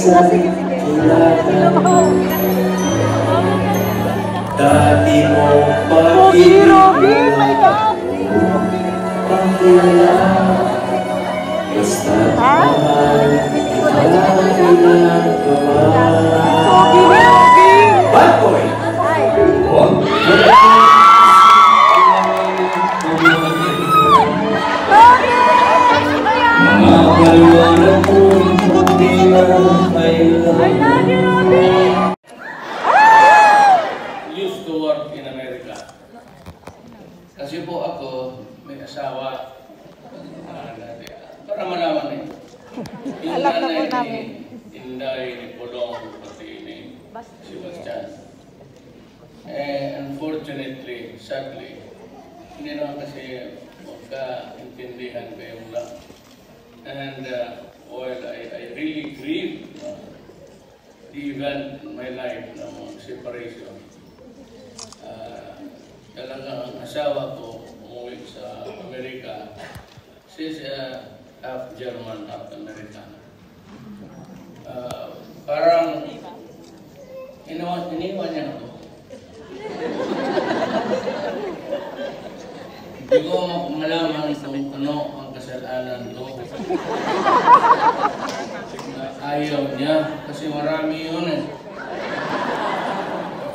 sige, sige. Dati mo pag-ibig basta mahal ilan ka man. Bad boy! Mga paliwanag mo hindi na kailan. Used to work in America. Kasi po ako may asawa. Para malaman eh. Alam na po namin. Inday ni Podong pati ni Sebastian. Unfortunately, sadly, hindi naman kasi magkaintindihan kayong lang. And well, I really grieve the event in my life ng separation. Talagang ang asawa ko umuwi sa Amerika. She's half German, half American. Parang iniwan niya ako. Hindi ko malaman kung ano ang kasalanan ko. Ayaw niya kasi marami yun eh.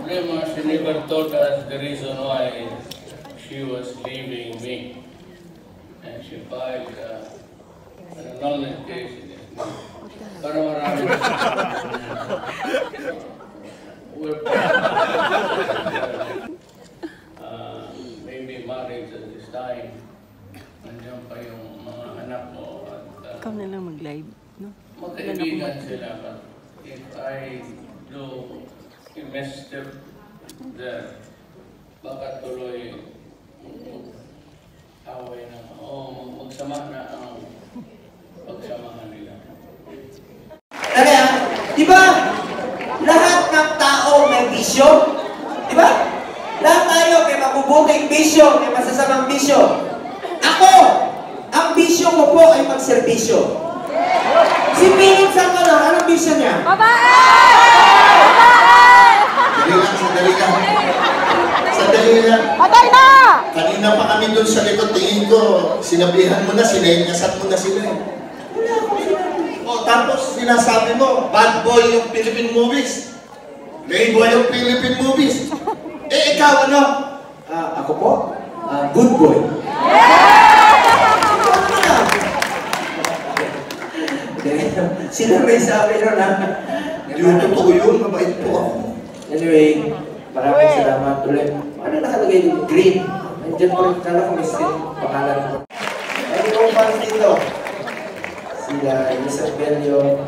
Problema, she never told us the reason why she was leaving me. And she filed an annulment case against me. Para marami. Maybe marriage at this time. Nandiyan pa yung mga anak mo at ikaw na lang mag-live, no? Magkaibigan sila. But if I do a misstep there, baka tuloy away na magsama na ang pagsamahan nila. Kaya, di ba? Lahat ng tao may bisyo. Di ba? Lahat tayo may mabubuting bisyo, may masasamang bisyo. Ako, ang bisyo ko po ay magserbisyo. Si Pingit Sangkala, anong bisyo niya? Babae! Sandali lang. Sandali lang. Patay na! Kanina pa kami doon sa likod, tingin ko, sinabihan mo na, sinayasat mo na sila eh. Tapos sinasabi mo, bad boy yung Philippine movies. Playboy yung Philippine movies. Eh, ikaw ano? Ako po? Good boy. Sino may sabi nun na? Yung totoo yun, mabait po ako. Anyway, maraming salamat ulit. Ano nakalagay yung green? Nandiyan po rin kala ko may pangalan ko. Ano yung fans dito? Sila, Isabelio.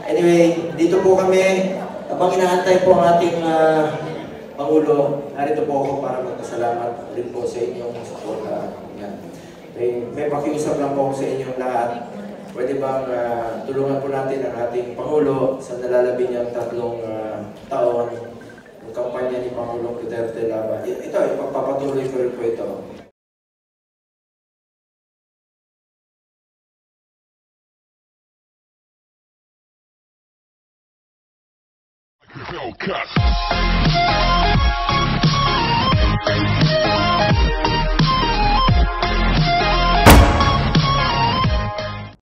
Anyway, dito po kami. Habang inaantay po ang ating Pangulo, narito po ako para magpasalamat rin po sa inyong suporta. May pakiusap lang po sa inyong lahat. Pwede bang tulungan po natin ang ating Pangulo sa nalalabi niyang 3 taon ng kampanya ni Pangulong Duterte laban. Ito, ipagpapatuloy ko rin po ito. Hellcat.